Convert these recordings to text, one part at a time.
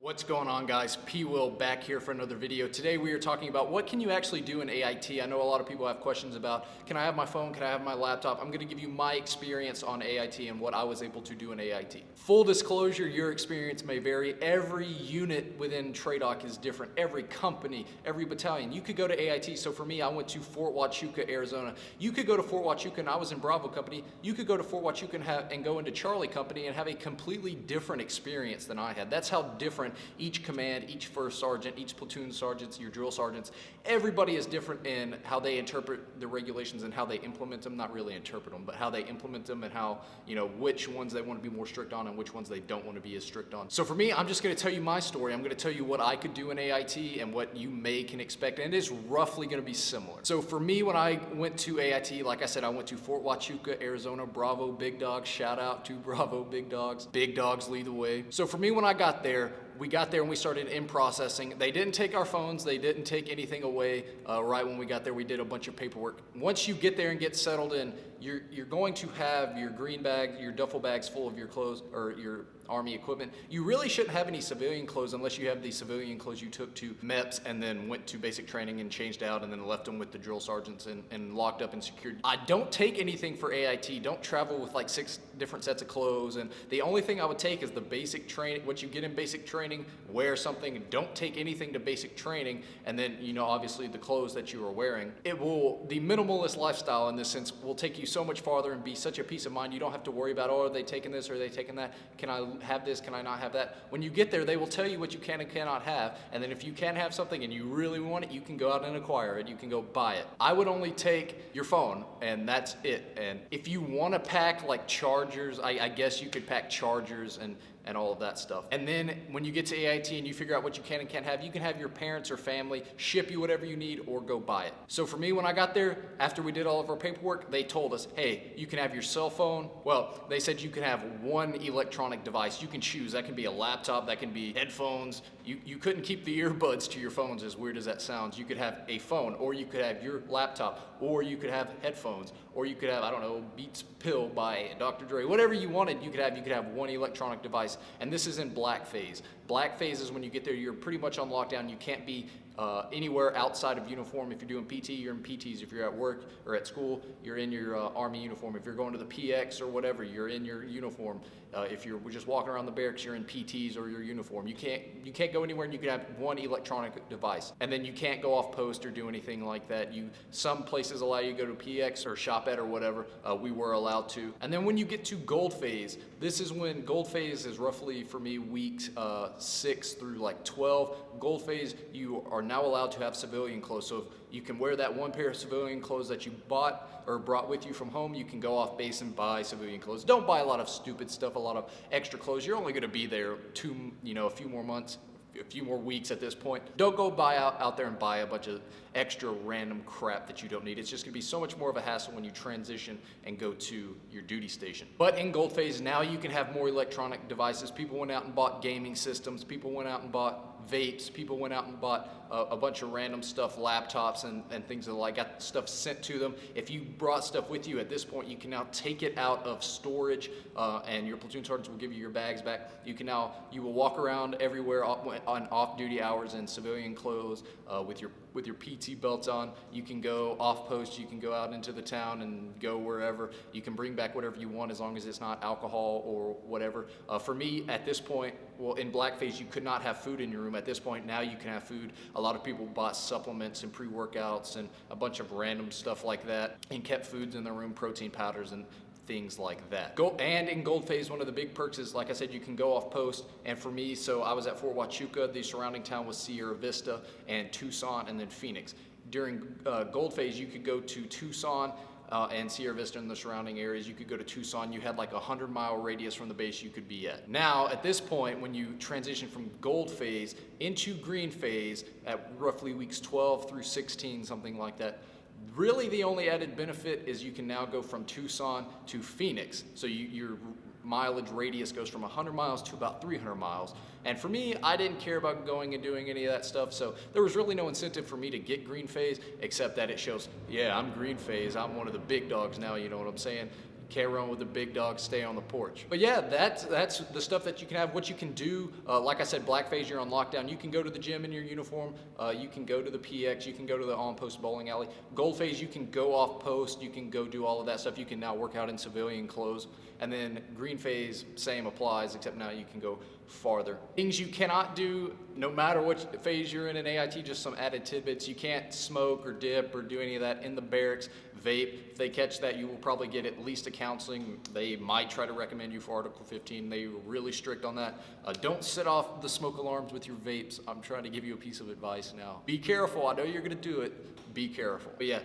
What's going on, guys? P-Will back here for another video. Today we are talking about what can you actually do in AIT. I know a lot of people have questions about, can I have my phone, can I have my laptop? I'm gonna give you my experience on AIT and what I was able to do in AIT. Full disclosure, your experience may vary. Every unit within TRADOC is different. Every company, every battalion. You could go to AIT. So for me, I went to Fort Huachuca, Arizona. You could go to Fort Huachuca and I was in Bravo Company. You could go to Fort Huachuca and go into Charlie Company and have a completely different experience than I had. That's how different each command, each first sergeant, each platoon sergeants, your drill sergeants, everybody is different in how they interpret the regulations and how they implement them. Not really interpret them, but how they implement them and how, which ones they want to be more strict on and which ones they don't want to be as strict on. So for me, I'm just going to tell you my story. I'm going to tell you what I could do in AIT and what you can expect, and it is roughly going to be similar. So for me, when I went to AIT, like I said, I went to Fort Huachuca, Arizona. Bravo Big Dogs, shout out to Bravo Big Dogs. Big Dogs lead the way. So for me, when I got there, we got there and we started in processing. They didn't take our phones. They didn't take anything away. Right when we got there, we did a bunch of paperwork. Once you get there and get settled in, you're going to have your green bag, your duffel bags full of your clothes or your Army equipment. You really shouldn't have any civilian clothes unless you have the civilian clothes you took to MEPS and then went to basic training and changed out and then left them with the drill sergeants and locked up and secured. I don't take anything for AIT. Don't travel with like 6 different sets of clothes. And the only thing I would take is the basic training, what you get in basic training. Wear something. Don't take anything to basic training. And then, obviously the clothes that you are wearing. The minimalist lifestyle in this sense will take you so much farther and be such a peace of mind. You don't have to worry about, oh, are they taking this or are they taking that? Can I have this? Can I not have that? When you get there, they will tell you what you can and cannot have. And then if you can have something and you really want it, you can go out and acquire it. You can go buy it. I would only take your phone and that's it. And if you want to pack like chargers, I guess you could pack chargers and all of that stuff. And then when you get to AIT and you figure out what you can and can't have, you can have your parents or family ship you whatever you need or go buy it. So for me, when I got there, after we did all of our paperwork, they told us, hey, you can have your cell phone. Well, they said you can have one electronic device. You can choose. That can be a laptop, that can be headphones. You couldn't keep the earbuds to your phones, as weird as that sounds. You could have a phone, or you could have your laptop, or you could have headphones, or you could have, I don't know, Beats Pill by Dr. Dre. Whatever you wanted, you could have one electronic device. And this is in black phase. Black phase is when you get there, you're pretty much on lockdown. You can't be anywhere outside of uniform. If you're doing PT, you're in PTs. If you're at work or at school, you're in your Army uniform. If you're going to the PX or whatever, you're in your uniform. If you're just walking around the barracks, you're in PTs or your uniform. You can't go anywhere, and you can have one electronic device. And then you can't go off post or do anything like that. Some places allow you to go to PX or shop at or whatever. We were allowed to. And then when you get to gold phase, this is when gold phase is roughly for me weeks 6 through like 12. Gold phase, you are now allowed to have civilian clothes. So if you can wear that one pair of civilian clothes that you bought or brought with you from home, you can go off base and buy civilian clothes. Don't buy a lot of stupid stuff, a lot of extra clothes. You're only going to be there a few more months, a few more weeks at this point. Don't go out there and buy a bunch of extra random crap that you don't need. It's just gonna be so much more of a hassle when you transition and go to your duty station. But in gold phase, now you can have more electronic devices. People went out and bought gaming systems. People went out and bought vapes. People went out and bought a bunch of random stuff, laptops and things like that, got stuff sent to them. If you brought stuff with you at this point, you can now take it out of storage and your platoon sergeants will give you your bags back. You will walk around everywhere on off-duty hours in civilian clothes with your PT belt on. You can go off post, you can go out into the town and go wherever. You can bring back whatever you want as long as it's not alcohol or whatever. For me, at this point, in black phase, you could not have food in your room. At this point, now you can have food. A lot of people bought supplements and pre-workouts and a bunch of random stuff like that and kept foods in their room, protein powders and things like that. And in gold phase, one of the big perks is, like I said, you can go off post. And for me, so I was at Fort Huachuca. The surrounding town was Sierra Vista and Tucson and then Phoenix. During gold phase, you could go to Tucson and Sierra Vista and the surrounding areas. You could go to Tucson. You had like a 100-mile radius from the base you could be at. Now, at this point, when you transition from gold phase into green phase at roughly weeks 12 through 16, something like that, really the only added benefit is you can now go from Tucson to Phoenix. So your mileage radius goes from 100 miles to about 300 miles. And for me, I didn't care about going and doing any of that stuff, so there was really no incentive for me to get green phase, except that it shows, yeah, I'm green phase, I'm one of the big dogs now, you know what I'm saying? Can't run with the big dogs, stay on the porch. But yeah, that's the stuff that you can have. What you can do, like I said, black phase, you're on lockdown. You can go to the gym in your uniform. You can go to the PX. You can go to the on-post bowling alley. Gold phase, you can go off post. You can go do all of that stuff. You can now work out in civilian clothes. And then green phase, same applies, except now you can go farther. Things you cannot do, no matter what phase you're in AIT, just some added tidbits. You can't smoke or dip or do any of that in the barracks. Vape, if they catch that, you will probably get at least a counseling. They might try to recommend you for Article 15. They were really strict on that. Don't set off the smoke alarms with your vapes. I'm trying to give you a piece of advice now. Be careful. I know you're gonna do it. Be careful. But yeah,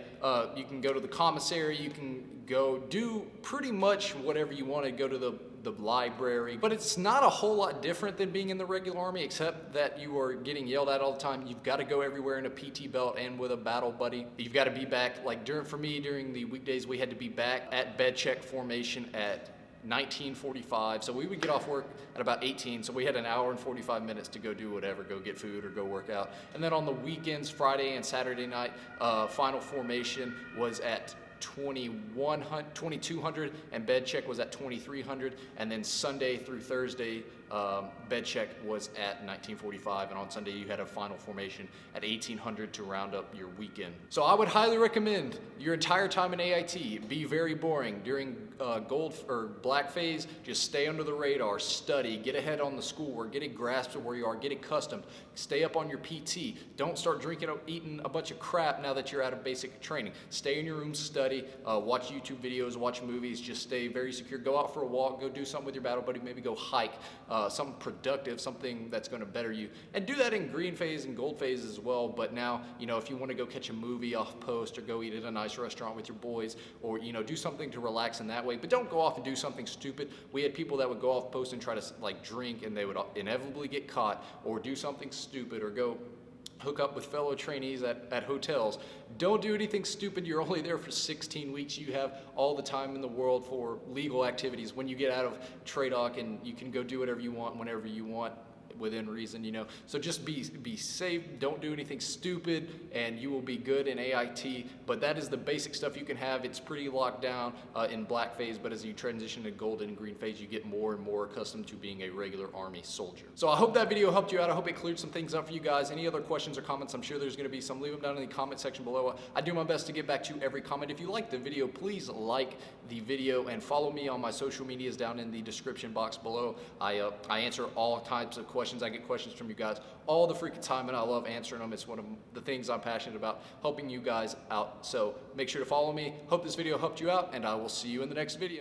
you can go to the commissary. You can go do pretty much whatever you want to. Go to the library, but it's not a whole lot different than being in the regular Army, except that you are getting yelled at all the time. You've got to go everywhere in a PT belt and with a battle buddy. You've got to be back, like for me, during the weekdays, we had to be back at bed check formation at 19:45, so we would get off work at about 18, so we had an hour and 45 minutes to go do whatever, go get food or go work out. And then on the weekends, Friday and Saturday night, final formation was at 2200, and bed check was at 2300, and then Sunday through Thursday, bed check was at 1945, and on Sunday you had a final formation at 1800 to round up your weekend. So I would highly recommend your entire time in AIT be very boring. During gold or black phase, just stay under the radar, study, get ahead on the schoolwork, get a grasp of where you are, get accustomed, stay up on your PT. Don't start drinking or eating a bunch of crap now that you're out of basic training. Stay in your room, study, watch YouTube videos, watch movies, just stay very secure. Go out for a walk, go do something with your battle buddy, maybe go hike, something productive, something that's going to better you. And do that in green phase and gold phase as well. But now, if you want to go catch a movie off post or go eat at a nice restaurant with your boys, or do something to relax in that way, but don't go off and do something stupid. We had people that would go off post and try to drink, and they would inevitably get caught, or do something stupid, or go hook up with fellow trainees at hotels. Don't do anything stupid. You're only there for 16 weeks. You have all the time in the world for legal activities. When you get out of TRADOC, and you can go do whatever you want, whenever you want, within reason, So just be safe. Don't do anything stupid, and you will be good in AIT. But that is the basic stuff you can have. It's pretty locked down in black phase, but as you transition to gold and green phase, you get more and more accustomed to being a regular Army soldier. So I hope that video helped you out. I hope it cleared some things up for you guys. Any other questions or comments? I'm sure there's going to be some. Leave them down in the comment section below. I do my best to get back to every comment. If you like the video, please like the video and follow me on my social medias down in the description box below. I answer all types of questions. I get questions from you guys all the freaking time, and I love answering them. It's one of the things I'm passionate about, helping you guys out. So make sure to follow me. Hope this video helped you out, and I will see you in the next video.